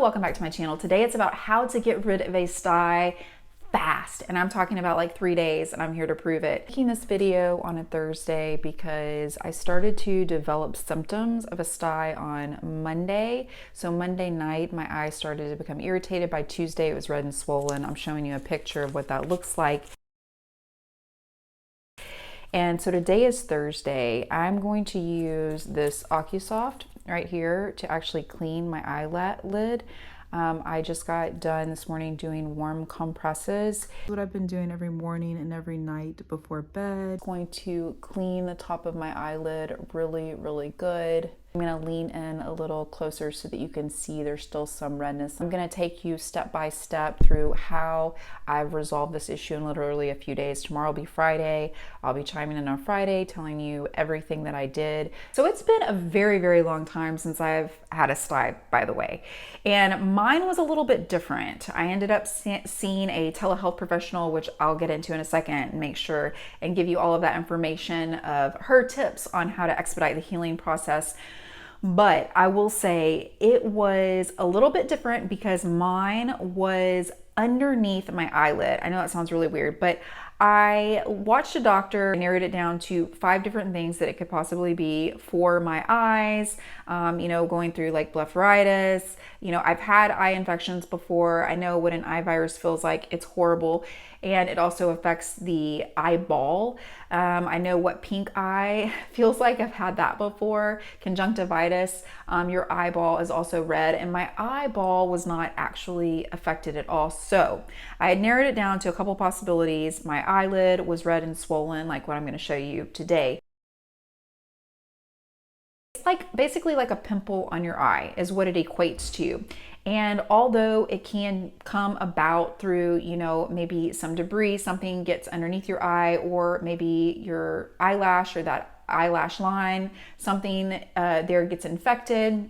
welcome back to my channel. Today it's about how to get rid of a STYE fast, and I'm talking about like 3 days, and I'm here to prove it. I'm making this video on a Thursday because I started to develop symptoms of a STYE on Monday. So Monday night my eye started to become irritated. By Tuesday it was red and swollen. I'm showing you a picture of what that looks like. And so today is Thursday. I'm going to use this OcuSoft right here to actually clean my eyelid. I just got done this morning doing warm compresses. That's what I've been doing every morning and every night before bed. I'm going to clean the top of my eyelid really good. I'm gonna lean in a little closer so that you can see there's still some redness. I'm gonna take you step by step through how I've resolved this issue in literally a few days. Tomorrow will be Friday. I'll be chiming in on Friday, telling you everything that I did. So it's been a very long time since I've had a STYE, by the way. And mine was a little bit different. I ended up seeing a telehealth professional, which I'll get into in a second, and make sure and give you all of that information of her tips on how to expedite the healing process. But I will say it was a little bit different because mine was underneath my eyelid. I know that sounds really weird, but I watched a doctor, narrowed it down to 5 different things that it could possibly be for my eyes, going through like blepharitis. I've had eye infections before. I know what an eye virus feels like. It's horrible. And it also affects the eyeball. I know what pink eye feels like. I've had that before. Conjunctivitis. Your eyeball is also red, and my eyeball was not actually affected at all. So I had narrowed it down to a couple possibilities. My eyelid was red and swollen, like what I'm going to show you today. It's like basically like a pimple on your eye is what it equates to. And although it can come about through, maybe some debris, something gets underneath your eye, or maybe your eyelash or that eyelash line, something there gets infected,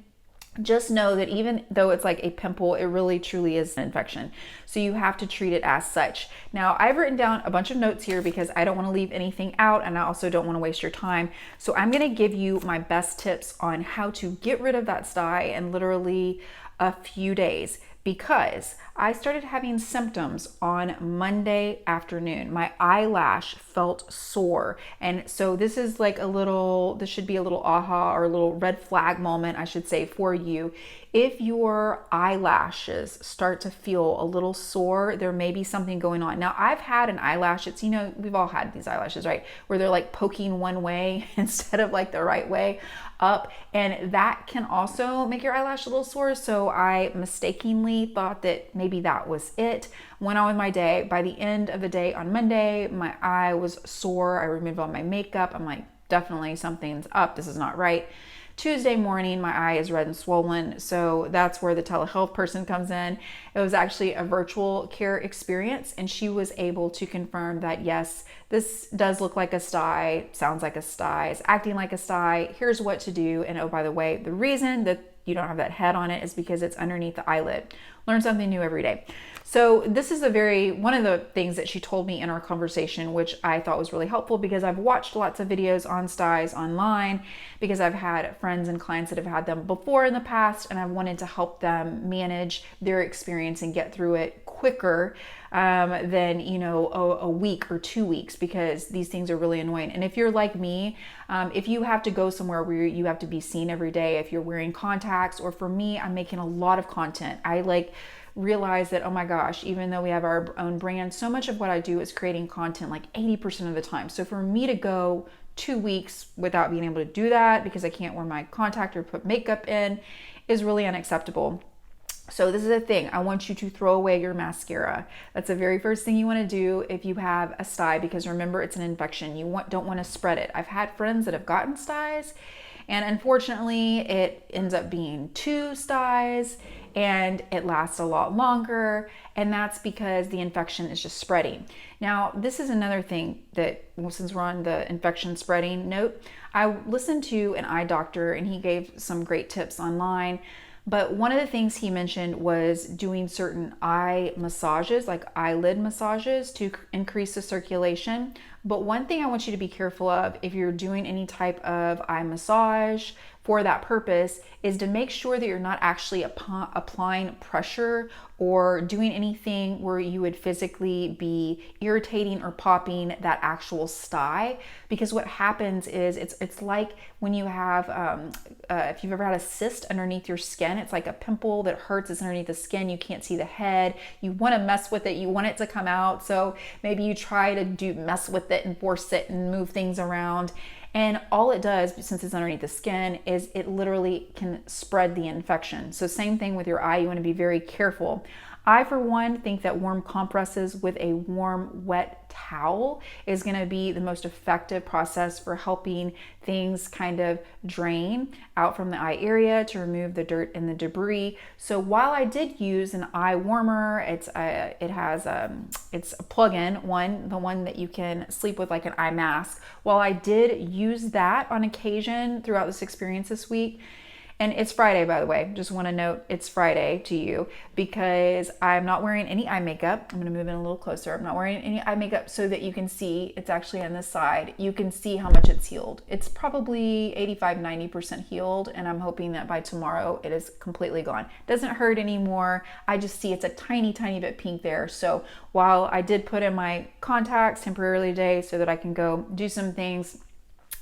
just know that even though it's like a pimple, it really truly is an infection. So you have to treat it as such. Now, I've written down a bunch of notes here because I don't want to leave anything out, and I also don't want to waste your time. So I'm going to give you my best tips on how to get rid of that STYE in literally a few days, because I started having symptoms on Monday afternoon. My eyelash felt sore. And so this is like this should be a little aha or a little red flag moment, I should say, for you. If your eyelashes start to feel a little sore, there may be something going on. Now, I've had an eyelash, we've all had these eyelashes, right? Where they're like poking one way instead of like the right way up. And that can also make your eyelash a little sore. So I mistakenly thought that maybe that was it. Went on with my day. By the end of the day on Monday, my eye was sore. I removed all my makeup. I'm like, definitely something's up. This is not right. Tuesday morning, my eye is red and swollen. So that's where the telehealth person comes in. It was actually a virtual care experience, and she was able to confirm that, yes, this does look like a STYE, sounds like a STYE, is acting like a STYE. Here's what to do. And oh, by the way, the reason that you don't have that head on it is because it's underneath the eyelid. Learn something new every day. So this is one of the things that she told me in our conversation, which I thought was really helpful because I've watched lots of videos on STYEs online because I've had friends and clients that have had them before in the past, and I've wanted to help them manage their experience and get through it quicker than a week or 2 weeks, because these things are really annoying. And if you're like me, if you have to go somewhere where you have to be seen every day, if you're wearing contacts, or for me, I'm making a lot of content. I realize that, oh my gosh, even though we have our own brand, so much of what I do is creating content like 80% of the time. So for me to go 2 weeks without being able to do that because I can't wear my contact or put makeup in is really unacceptable. So this is a thing. I want you to throw away your mascara. That's the very first thing you want to do if you have a STYE, because remember, it's an infection. You don't want to spread it. I've had friends that have gotten STYEs, and unfortunately it ends up being 2 STYEs, and it lasts a lot longer, and that's because the infection is just spreading. Now, this is another thing that, since we're on the infection spreading note, I listened to an eye doctor, and he gave some great tips online. But one of the things he mentioned was doing certain eye massages, like eyelid massages, to increase the circulation But one thing I want you to be careful of if you're doing any type of eye massage for that purpose is to make sure that you're not actually applying pressure or doing anything where you would physically be irritating or popping that actual stye. Because what happens is it's like when you have, if you've ever had a cyst underneath your skin, it's like a pimple that hurts. It's underneath the skin. You can't see the head. You want to mess with it. You want it to come out. So maybe you try to mess with it and force it and move things around. And all it does, since it's underneath the skin, is it literally can spread the infection. So same thing with your eye. You want to be very careful. I, for one, think that warm compresses with a warm, wet towel is going to be the most effective process for helping things kind of drain out from the eye area to remove the dirt and the debris. So while I did use an eye warmer, it's a plug-in one, the one that you can sleep with like an eye mask. While I did use that on occasion throughout this experience this week, and it's Friday, by the way. Just want to note it's Friday to you because I'm not wearing any eye makeup. I'm going to move in a little closer. I'm not wearing any eye makeup so that you can see it's actually on this side. You can see how much it's healed. It's probably 85-90% healed, and I'm hoping that by tomorrow it is completely gone. Doesn't hurt anymore. I just see it's a tiny bit pink there. So while I did put in my contacts temporarily today so that I can go do some things,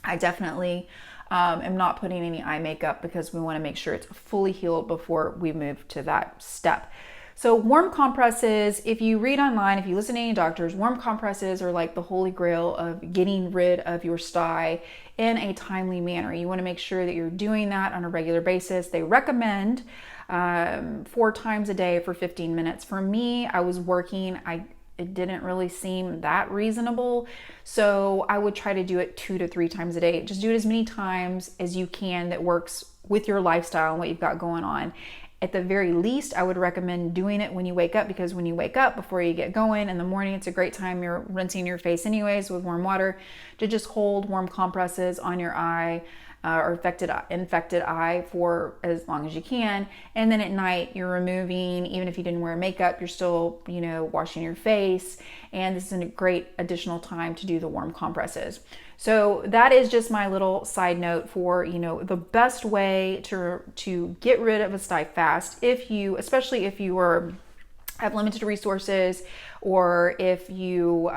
I definitely am not putting any eye makeup because we want to make sure it's fully healed before we move to that step. So warm compresses, if you read online, if you listen to any doctors, warm compresses are like the holy grail of getting rid of your stye in a timely manner. You want to make sure that you're doing that on a regular basis. They recommend 4 times a day for 15 minutes. For me, I was working, it didn't really seem that reasonable. So I would try to do it 2 to 3 times a day. Just do it as many times as you can that works with your lifestyle and what you've got going on. At the very least, I would recommend doing it when you wake up, because when you wake up before you get going in the morning, it's a great time. You're rinsing your face anyways with warm water, to just hold warm compresses on your eye or infected eye for as long as you can. And then at night you're removing, even if you didn't wear makeup, you're still, washing your face. And this is a great additional time to do the warm compresses. So that is just my little side note for, the best way to get rid of a stye fast, especially if you have limited resources, or if you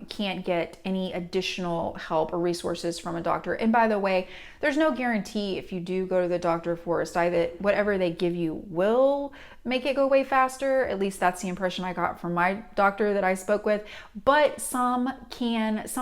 can't get any additional help or resources from a doctor. And by the way, there's no guarantee if you do go to the doctor for a stye that whatever they give you will make it go away faster. At least that's the impression I got from my doctor that I spoke with. But some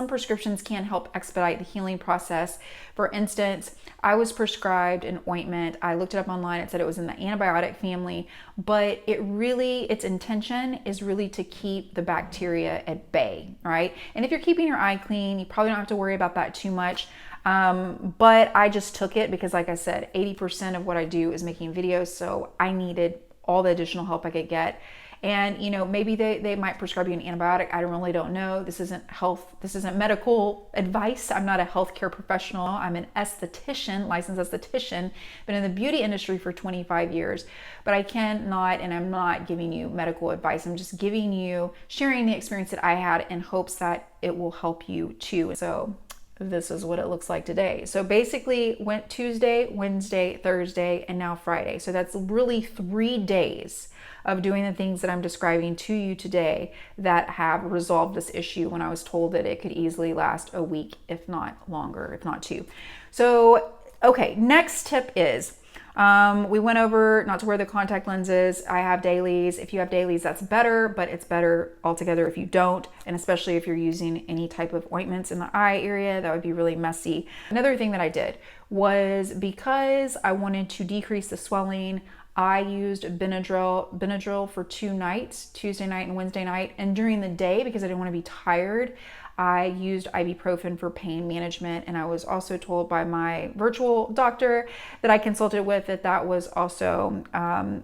prescriptions can help expedite the healing process. For instance, I was prescribed an ointment. I looked it up online. It said it was in the antibiotic family, but its intention is really to keep the bacteria at bay, right? And if you're keeping your eye clean, you probably don't have to worry about that too much. But I just took it because, like I said, 80% of what I do is making videos. So I needed all the additional help I could get. And, maybe they might prescribe you an antibiotic. I really don't know. This isn't medical advice. I'm not a healthcare professional. I'm an esthetician, licensed esthetician, been in the beauty industry for 25 years, but I'm not giving you medical advice. I'm just sharing the experience that I had in hopes that it will help you too. So this is what it looks like today. So basically went Tuesday, Wednesday, Thursday, and now Friday. So that's really 3 days of doing the things that I'm describing to you today that have resolved this issue, when I was told that it could easily last a week, if not longer, if not 2. So, okay, next tip is, we went over not to wear the contact lenses. I have dailies. If you have dailies, that's better, but it's better altogether if you don't, and especially if you're using any type of ointments in the eye area, that would be really messy. Another thing that I did was, because I wanted to decrease the swelling, I used Benadryl for 2 nights, Tuesday night and Wednesday night. And during the day, because I didn't want to be tired, I used ibuprofen for pain management. And I was also told by my virtual doctor that I consulted with that was also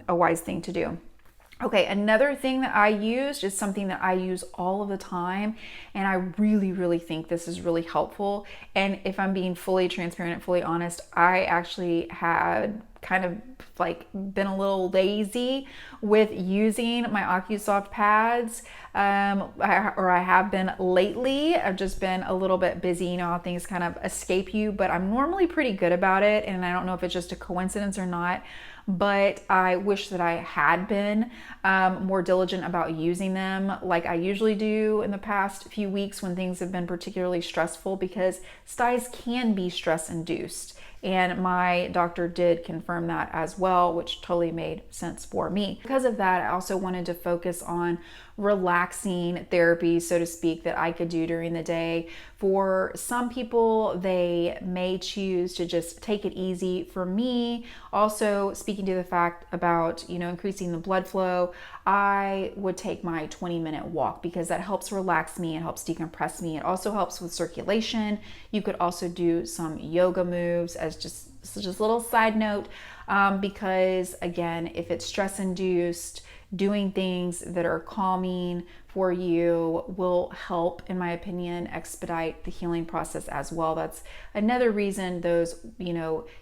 a wise thing to do. Okay, another thing that I used is something that I use all of the time, and I really think this is really helpful. And if I'm being fully transparent and fully honest, I actually had kind of like been a little lazy with using my OcuSoft pads. I have been lately. I've just been a little bit busy. You know how things kind of escape you, but I'm normally pretty good about it. And I don't know if it's just a coincidence or not, but I wish that I had been more diligent about using them like I usually do in the past few weeks when things have been particularly stressful, because STYEs can be stress induced. And my doctor did confirm that as well, which totally made sense for me. Because of that, I also wanted to focus on relaxing therapy, so to speak, that I could do during the day. For some people, they may choose to just take it easy. For me, also speaking to the fact about, increasing the blood flow, I would take my 20-minute walk because that helps relax me. It helps decompress me. It also helps with circulation. You could also do some yoga moves as just a little side note, because again, if it's stress induced, doing things that are calming for you will help, in my opinion, expedite the healing process as well. That's another reason those,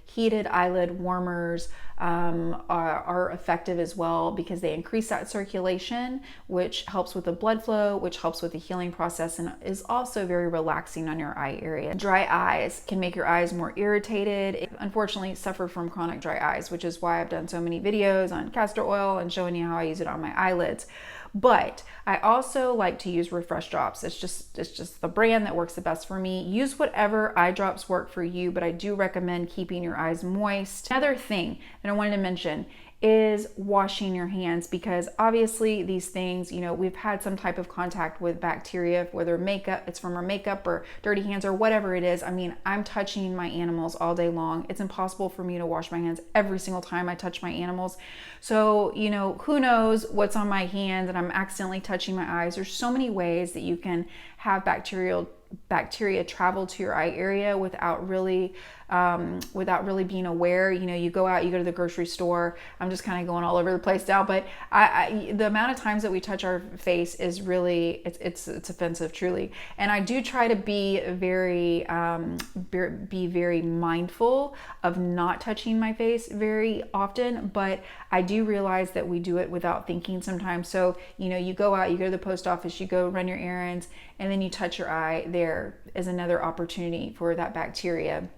heated eyelid warmers are effective as well, because they increase that circulation, which helps with the blood flow, which helps with the healing process, and is also very relaxing on your eye area. Dry eyes can make your eyes more irritated. I unfortunately suffer from chronic dry eyes, which is why I've done so many videos on castor oil and showing you how I use it on my eyelids. But I also like to use Refresh drops. It's just the brand that works the best for me. Use whatever eye drops work for you, but I do recommend keeping your eyes moist. Another thing that I wanted to mention is washing your hands, because obviously these things, we've had some type of contact with bacteria, whether it's from our makeup or dirty hands or whatever it is. I mean, I'm touching my animals all day long. It's impossible for me to wash my hands every single time I touch my animals. So, who knows what's on my hands, and I'm accidentally touching my eyes. There's so many ways that you can have bacteria travel to your eye area without really being aware. You go out, you go to the grocery store. I'm just kind of going all over the place now, but the amount of times that we touch our face is really, it's offensive, truly. And I do try to be very mindful of not touching my face very often, but I do realize that we do it without thinking sometimes. So, you go out, you go to the post office, you go run your errands, and then you touch your eye. There is another opportunity for that bacteria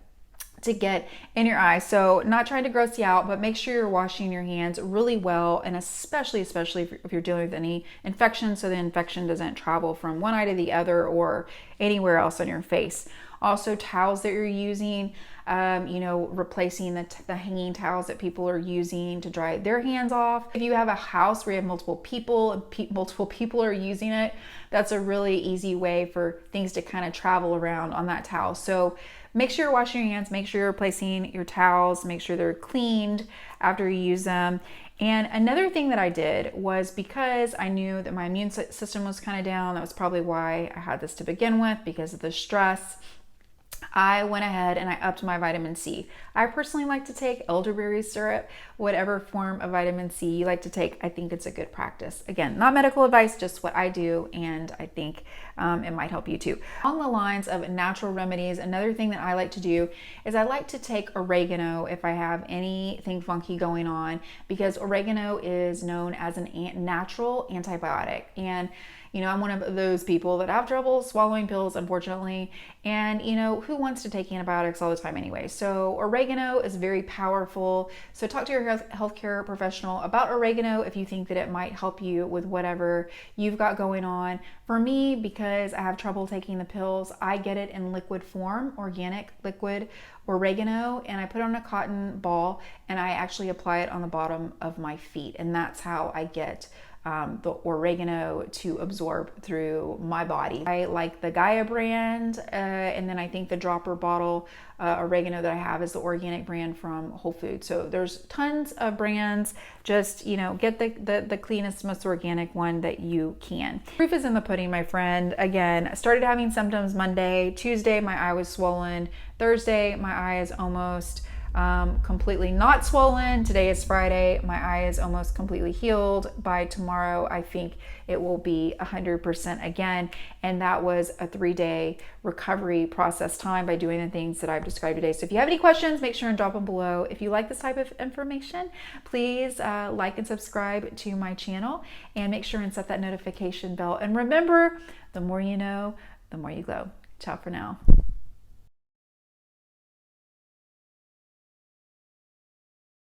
to get in your eye. So not trying to gross you out, but make sure you're washing your hands really well, and especially if you're dealing with any infection, so the infection doesn't travel from one eye to the other or anywhere else on your face. Also, towels that you're using, replacing the hanging towels that people are using to dry their hands off. If you have a house where you have multiple people and multiple people are using it, that's a really easy way for things to kind of travel around on that towel. So make sure you're washing your hands, make sure you're replacing your towels, make sure they're cleaned after you use them. And another thing that I did was, because I knew that my immune system was kind of down, that was probably why I had this to begin with, because of the stress, I went ahead and I upped my vitamin C. I personally like to take elderberry syrup, whatever form of vitamin C you like to take. I think it's a good practice. Again, not medical advice, just what I do, and I think it might help you too. Along the lines of natural remedies, another thing that I like to do is I like to take oregano if I have anything funky going on, because oregano is known as a natural antibiotic. And I'm one of those people that have trouble swallowing pills, unfortunately. And, who wants to take antibiotics all the time anyway? So oregano is very powerful. So talk to your healthcare professional about oregano if you think that it might help you with whatever you've got going on. For me, because I have trouble taking the pills, I get it in liquid form, organic liquid oregano, and I put it on a cotton ball and I actually apply it on the bottom of my feet. And that's how I get the oregano to absorb through my body. I like the Gaia brand, and then I think the dropper bottle oregano that I have is the organic brand from Whole Foods. So there's tons of brands. Just get the cleanest, most organic one that you can. Proof is in the pudding, my friend. Again, I started having symptoms Monday. Tuesday, my eye was swollen. Thursday, my eye is almost completely not swollen. Today is Friday. My eye is almost completely healed. By tomorrow, I think it will be 100% again. And that was a 3-day recovery process time by doing the things that I've described today. So if you have any questions, make sure and drop them below. If you like this type of information, please like and subscribe to my channel, and make sure and set that notification bell. And remember, the more you know, the more you glow. Ciao for now.